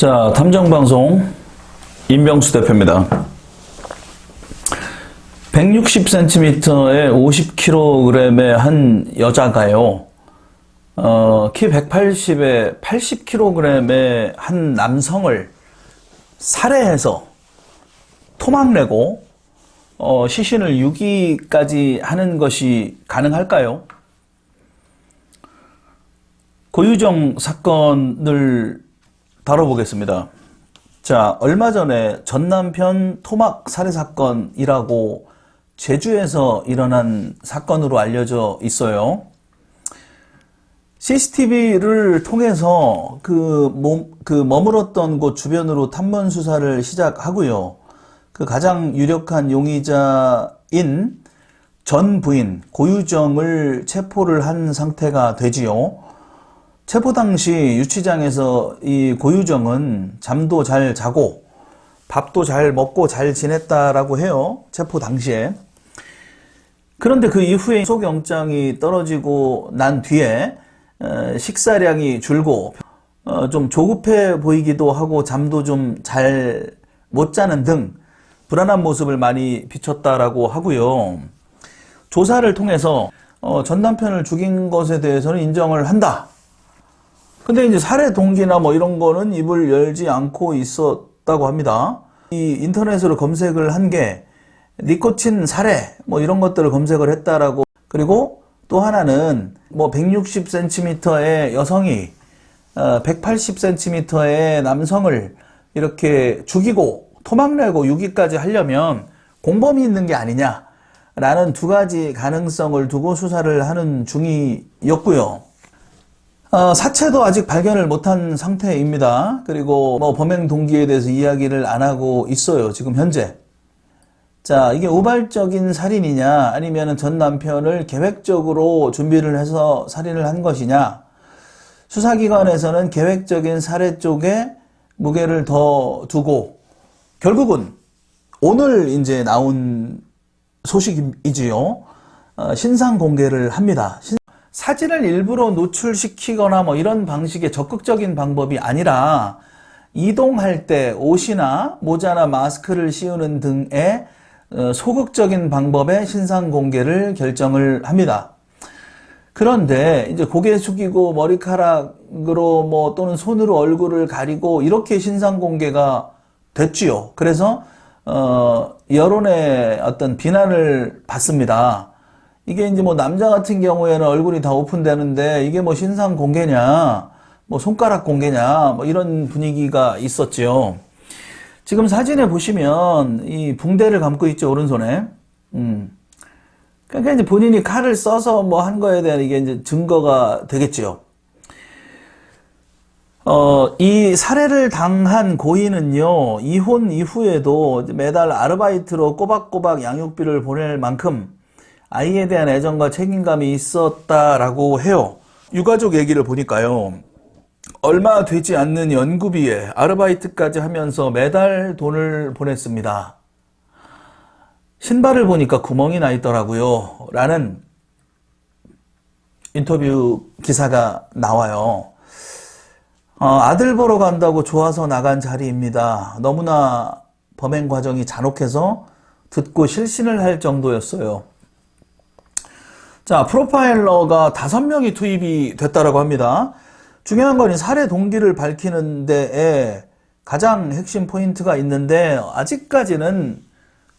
자, 탐정방송 임병수 대표입니다. 160cm에 50kg의 한 여자가요, 키 180에 80kg의 한 남성을 살해해서 토막내고 시신을 유기까지 하는 것이 가능할까요? 고유정 사건을 다뤄보겠습니다. 자, 얼마 전에 전남편 토막 살해 사건이라고 제주에서 일어난 사건으로 알려져 있어요. CCTV를 통해서 머물었던 곳 주변으로 탐문 수사를 시작하고요. 그 가장 유력한 용의자인 전 부인 고유정을 체포를 한 상태가 되지요. 체포 당시 유치장에서 이 고유정은 잠도 잘 자고 밥도 잘 먹고 잘 지냈다라고 해요. 체포 당시에. 그런데 그 이후에 구속영장이 떨어지고 난 뒤에 식사량이 줄고 좀 조급해 보이기도 하고 잠도 좀 잘 못 자는 등 불안한 모습을 많이 비췄다라고 하고요. 조사를 통해서 전 남편을 죽인 것에 대해서는 인정을 한다. 근데 이제 살해 동기나 뭐 이런 거는 입을 열지 않고 있었다고 합니다. 이 인터넷으로 검색을 한 게 니코틴 살해 뭐 이런 것들을 검색을 했다라고. 그리고 또 하나는 뭐 160cm의 여성이 180cm의 남성을 이렇게 죽이고 토막내고 유기까지 하려면 공범이 있는 게 아니냐라는 두 가지 가능성을 두고 수사를 하는 중이었고요. 사체도 아직 발견을 못한 상태입니다. 그리고 뭐 범행 동기에 대해서 이야기를 안 하고 있어요, 지금 현재. 자, 이게 우발적인 살인이냐 아니면 전 남편을 계획적으로 준비를 해서 살인을 한 것이냐. 수사기관에서는 계획적인 살해 쪽에 무게를 더 두고 결국은 오늘 이제 나온 소식이지요. 신상 공개를 합니다. 사진을 일부러 노출시키거나 뭐 이런 방식의 적극적인 방법이 아니라 이동할 때 옷이나 모자나 마스크를 씌우는 등의 소극적인 방법의 신상 공개를 결정을 합니다. 그런데 이제 고개 숙이고 머리카락으로 뭐 또는 손으로 얼굴을 가리고 이렇게 신상 공개가 됐지요. 그래서 여론의 어떤 비난을 받습니다. 이게 이제 뭐 남자 같은 경우에는 얼굴이 다 오픈되는데 이게 뭐 신상 공개냐, 뭐 손가락 공개냐, 뭐 이런 분위기가 있었지요. 지금 사진에 보시면 이 붕대를 감고 있죠, 오른손에. 그러니까 이제 본인이 칼을 써서 뭐 한 거에 대한 이게 이제 증거가 되겠지요. 이 살해를 당한 고인은요, 이혼 이후에도 매달 아르바이트로 꼬박꼬박 양육비를 보낼 만큼 아이에 대한 애정과 책임감이 있었다라고 해요. 유가족 얘기를 보니까요, 얼마 되지 않는 연구비에 아르바이트까지 하면서 매달 돈을 보냈습니다. 신발을 보니까 구멍이 나 있더라고요. 라는 인터뷰 기사가 나와요. 아들 보러 간다고 좋아서 나간 자리입니다. 너무나 범행 과정이 잔혹해서 듣고 실신을 할 정도였어요. 자, 프로파일러가 5명이 투입이 됐다라고 합니다. 중요한 건 이 살해 동기를 밝히는 데에 가장 핵심 포인트가 있는데 아직까지는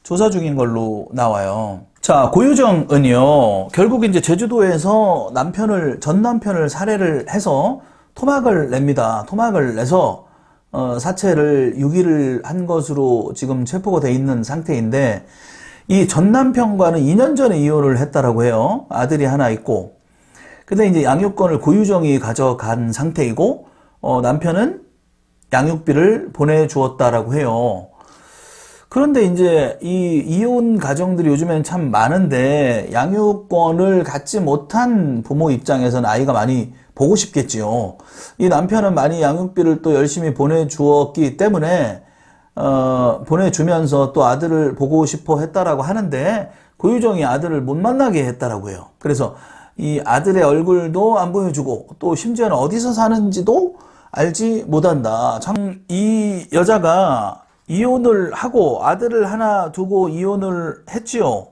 조사 중인 걸로 나와요. 자, 고유정은요, 결국 이제 제주도에서 전 남편을 살해를 해서 토막을 냅니다. 토막을 내서 사체를 유기를 한 것으로 지금 체포가 돼 있는 상태인데, 이 전 남편과는 2년 전에 이혼을 했다라고 해요. 아들이 하나 있고. 근데 이제 양육권을 고유정이 가져간 상태이고, 남편은 양육비를 보내주었다라고 해요. 그런데 이제 이 이혼 가정들이 요즘엔 참 많은데, 양육권을 갖지 못한 부모 입장에서는 아이가 많이 보고 싶겠지요. 이 남편은 많이 양육비를 또 열심히 보내주었기 때문에, 보내주면서 또 아들을 보고 싶어 했다라고 하는데, 고유정이 아들을 못 만나게 했다라고 해요. 그래서 이 아들의 얼굴도 안 보여주고, 또 심지어는 어디서 사는지도 알지 못한다. 참, 이 여자가 이혼을 하고 아들을 하나 두고 이혼을 했지요.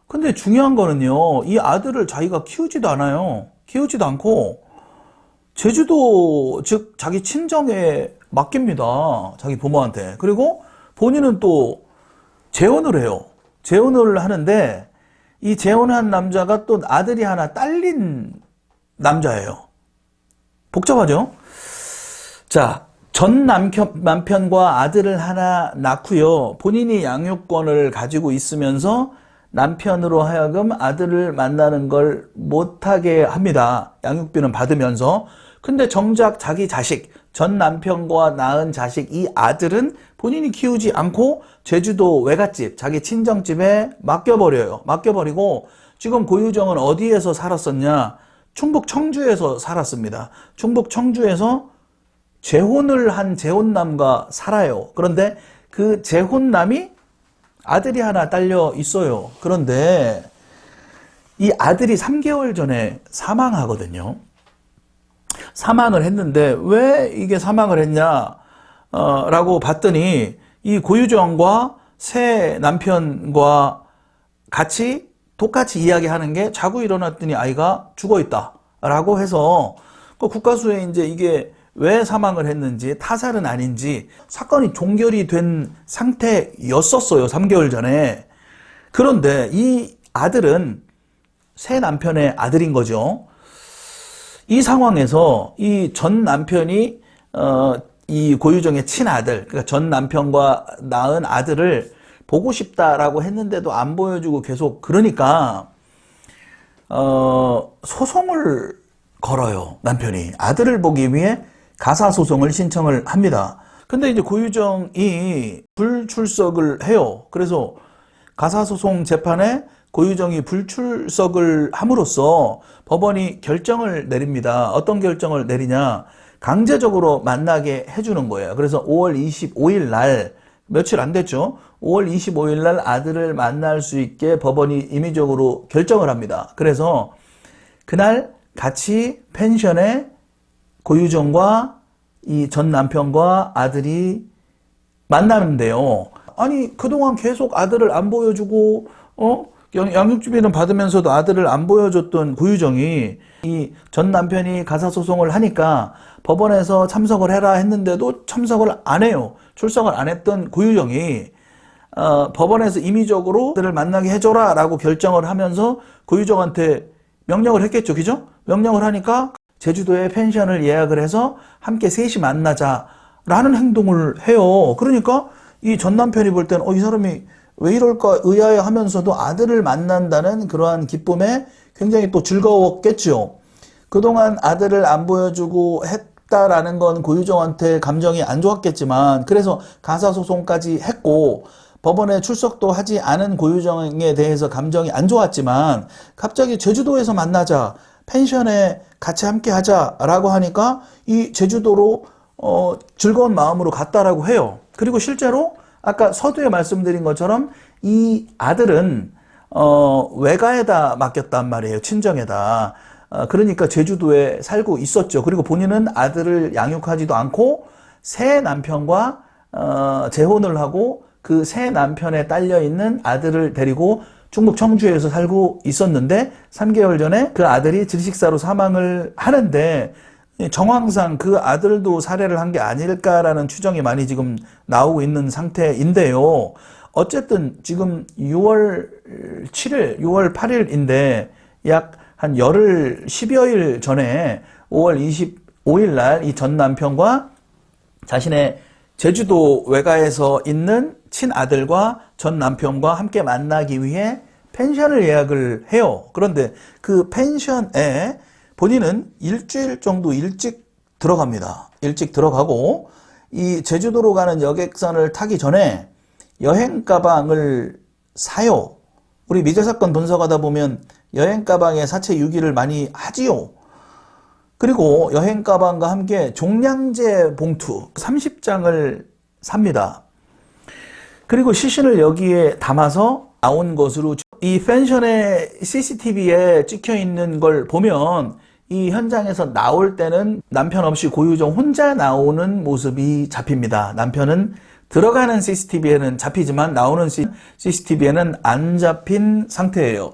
근데 중요한 거는요, 이 아들을 자기가 키우지도 않아요. 키우지도 않고, 제주도, 즉, 자기 친정에 맡깁니다. 자기 부모한테. 그리고 본인은 또 재혼을 해요. 재혼을 하는데, 이 재혼한 남자가 또 아들이 하나 딸린 남자예요. 복잡하죠? 자, 전 남편과 아들을 하나 낳고요. 본인이 양육권을 가지고 있으면서 남편으로 하여금 아들을 만나는 걸 못하게 합니다. 양육비는 받으면서. 근데 정작 자기 자식, 전 남편과 낳은 자식, 이 아들은 본인이 키우지 않고 제주도 외갓집, 자기 친정집에 맡겨버려요. 맡겨버리고 지금 고유정은 어디에서 살았었냐? 충북 청주에서 살았습니다. 충북 청주에서 재혼을 한 재혼남과 살아요. 그런데 그 재혼남이 아들이 하나 딸려 있어요. 그런데 이 아들이 3개월 전에 사망하거든요. 사망을 했는데 왜 이게 사망을 했냐? 라고 봤더니 이 고유정과 새 남편과 같이 똑같이 이야기하는 게 자고 일어났더니 아이가 죽어 있다. 라고 해서 그 국가수에 이제 이게 왜 사망을 했는지, 타살은 아닌지 사건이 종결이 된 상태였었어요. 3개월 전에. 그런데 이 아들은 새 남편의 아들인 거죠. 이 상황에서 이 전 남편이 이 고유정의 친아들, 그러니까 전 남편과 낳은 아들을 보고 싶다라고 했는데도 안 보여주고 계속 그러니까 소송을 걸어요. 남편이 아들을 보기 위해 가사소송을 신청을 합니다. 근데 이제 고유정이 불출석을 해요. 그래서 가사소송 재판에 고유정이 불출석을 함으로써 법원이 결정을 내립니다. 어떤 결정을 내리냐? 강제적으로 만나게 해주는 거예요. 그래서 5월 25일 날, 며칠 안 됐죠? 5월 25일 날 아들을 만날 수 있게 법원이 임의적으로 결정을 합니다. 그래서 그날 같이 펜션에 고유정과 이 전 남편과 아들이 만나는데요. 아니, 그동안 계속 아들을 안 보여주고, 양육비는 받으면서도 아들을 안 보여줬던 고유정이 이 전 남편이 가사소송을 하니까 법원에서 참석을 해라 했는데도 참석을 안 해요. 출석을 안 했던 고유정이 법원에서 임의적으로 아들을 만나게 해줘라 라고 결정을 하면서 고유정한테 명령을 했겠죠. 그죠? 명령을 하니까 제주도에 펜션을 예약을 해서 함께 셋이 만나자라는 행동을 해요. 그러니까 이 전 남편이 볼 때는 이 사람이 왜 이럴까 의아해하면서도 아들을 만난다는 그러한 기쁨에 굉장히 또 즐거웠겠죠. 그동안 아들을 안 보여주고 했다라는 건 고유정한테 감정이 안 좋았겠지만 그래서 가사소송까지 했고 법원에 출석도 하지 않은 고유정에 대해서 감정이 안 좋았지만 갑자기 제주도에서 만나자, 펜션에 같이 함께 하자라고 하니까 이 제주도로 즐거운 마음으로 갔다라고 해요. 그리고 실제로 아까 서두에 말씀드린 것처럼 이 아들은 외가에다 맡겼단 말이에요. 친정에다. 그러니까 제주도에 살고 있었죠. 그리고 본인은 아들을 양육하지도 않고 새 남편과 재혼을 하고 그 새 남편에 딸려 있는 아들을 데리고 충북 청주에서 살고 있었는데 3개월 전에 그 아들이 질식사로 사망을 하는데 정황상 그 아들도 살해를 한 게 아닐까라는 추정이 많이 지금 나오고 있는 상태인데요. 어쨌든 지금 6월 7일, 6월 8일인데 약 한 열흘, 10여일 전에 5월 25일 날 이 전 남편과 자신의 제주도 외가에서 있는 친아들과 전 남편과 함께 만나기 위해 펜션을 예약을 해요. 그런데 그 펜션에 본인은 일주일 정도 일찍 들어갑니다. 일찍 들어가고 이 제주도로 가는 여객선을 타기 전에 여행 가방을 사요. 우리 미제사건 분석하다 보면 여행 가방에 사체 유기를 많이 하지요. 그리고 여행 가방과 함께 종량제 봉투 30장을 삽니다. 그리고 시신을 여기에 담아서 나온 것으로 이 펜션의 CCTV에 찍혀 있는 걸 보면 이 현장에서 나올 때는 남편 없이 고유정 혼자 나오는 모습이 잡힙니다. 남편은 들어가는 CCTV에는 잡히지만 나오는 CCTV에는 안 잡힌 상태예요.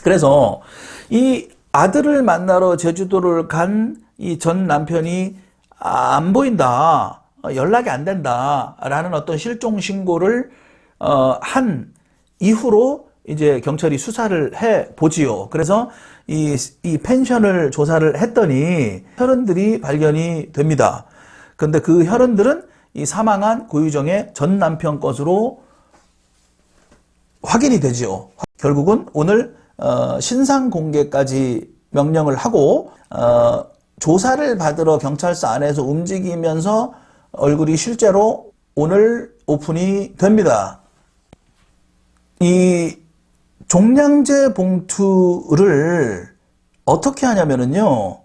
그래서 이 아들을 만나러 제주도를 간 이 전 남편이 안 보인다, 연락이 안 된다 라는 어떤 실종 신고를 한 이후로 이제 경찰이 수사를 해 보지요. 그래서 이 펜션을 조사를 했더니 혈흔들이 발견이 됩니다. 근데 그 혈흔들은 이 사망한 고유정의 전 남편 것으로 확인이 되지요. 결국은 오늘 신상 공개까지 명령을 하고 조사를 받으러 경찰서 안에서 움직이면서 얼굴이 실제로 오늘 오픈이 됩니다. 이 종량제 봉투를 어떻게 하냐면요,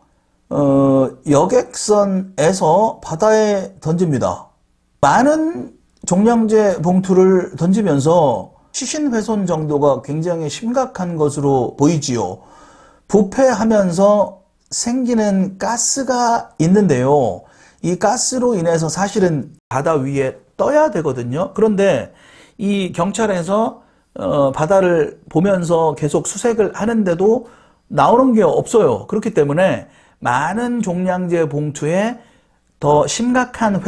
여객선에서 바다에 던집니다. 많은 종량제 봉투를 던지면서 시신 훼손 정도가 굉장히 심각한 것으로 보이지요. 부패하면서 생기는 가스가 있는데요. 이 가스로 인해서 사실은 바다 위에 떠야 되거든요. 그런데 이 경찰에서 바다를 보면서 계속 수색을 하는데도 나오는 게 없어요. 그렇기 때문에 많은 종량제 봉투에 더 심각한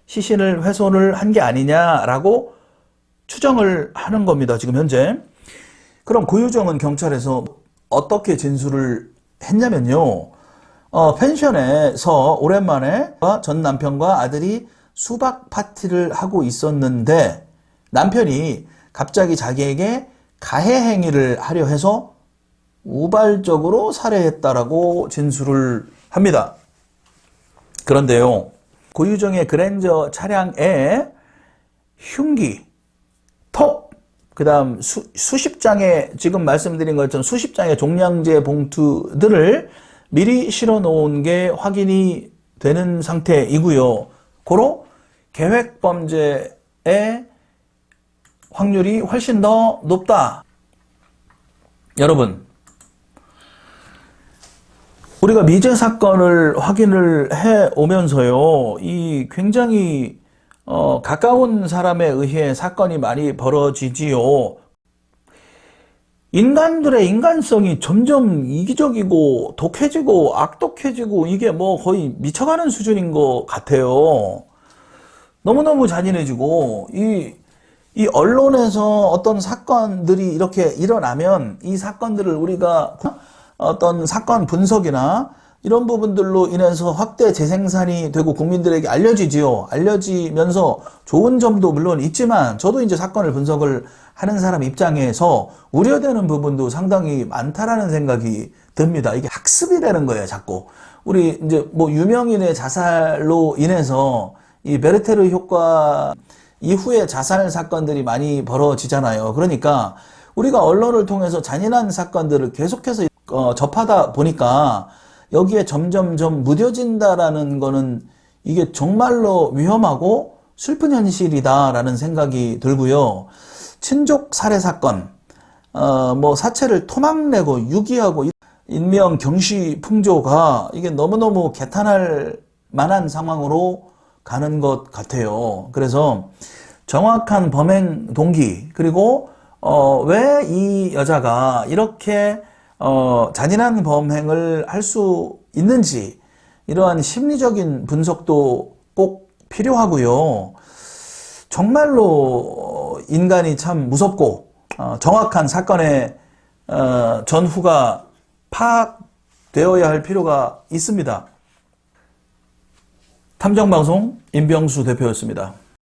시신을 훼손을 한 게 아니냐라고 추정을 하는 겁니다. 지금 현재. 그럼 고유정은 경찰에서 어떻게 진술을 했냐면요, 펜션에서 오랜만에 전 남편과 아들이 수박 파티를 하고 있었는데 남편이 갑자기 자기에게 가해 행위를 하려 해서 우발적으로 살해했다라고 진술을 합니다. 그런데요, 고유정의 그랜저 차량에 흉기, 톱, 그 다음 수십 장의, 지금 말씀드린 것처럼 수십 장의 종량제 봉투들을 미리 실어 놓은 게 확인이 되는 상태이고요. 고로 계획범죄의 확률이 훨씬 더 높다. 여러분, 우리가 미제 사건을 확인을 해 오면서요, 이 굉장히 가까운 사람에 의해 사건이 많이 벌어지지요. 인간들의 인간성이 점점 이기적이고 독해지고 악독해지고 이게 뭐 거의 미쳐가는 수준인 것 같아요. 너무너무 잔인해지고 이 언론에서 어떤 사건들이 이렇게 일어나면 이 사건들을 우리가 어떤 사건 분석이나 이런 부분들로 인해서 확대 재생산이 되고 국민들에게 알려지지요. 알려지면서 좋은 점도 물론 있지만 저도 이제 사건을 분석을 하는 사람 입장에서 우려되는 부분도 상당히 많다라는 생각이 듭니다. 이게 학습이 되는 거예요, 자꾸. 우리 이제 뭐 유명인의 자살로 인해서 이 베르테르 효과 이후에 자살 사건들이 많이 벌어지잖아요. 그러니까 우리가 언론을 통해서 잔인한 사건들을 계속해서 접하다 보니까 여기에 점점점 무뎌진다라는 거는 이게 정말로 위험하고 슬픈 현실이다라는 생각이 들고요. 친족 살해 사건, 뭐 사체를 토막내고 유기하고 인명 경시 풍조가 이게 너무너무 개탄할 만한 상황으로 가는 것 같아요. 그래서 정확한 범행 동기, 그리고 왜 이 여자가 이렇게 잔인한 범행을 할 수 있는지, 이러한 심리적인 분석도 꼭 필요하고요. 정말로 인간이 참 무섭고 정확한 사건의 전후가 파악되어야 할 필요가 있습니다. 탐정방송 임병수 대표였습니다.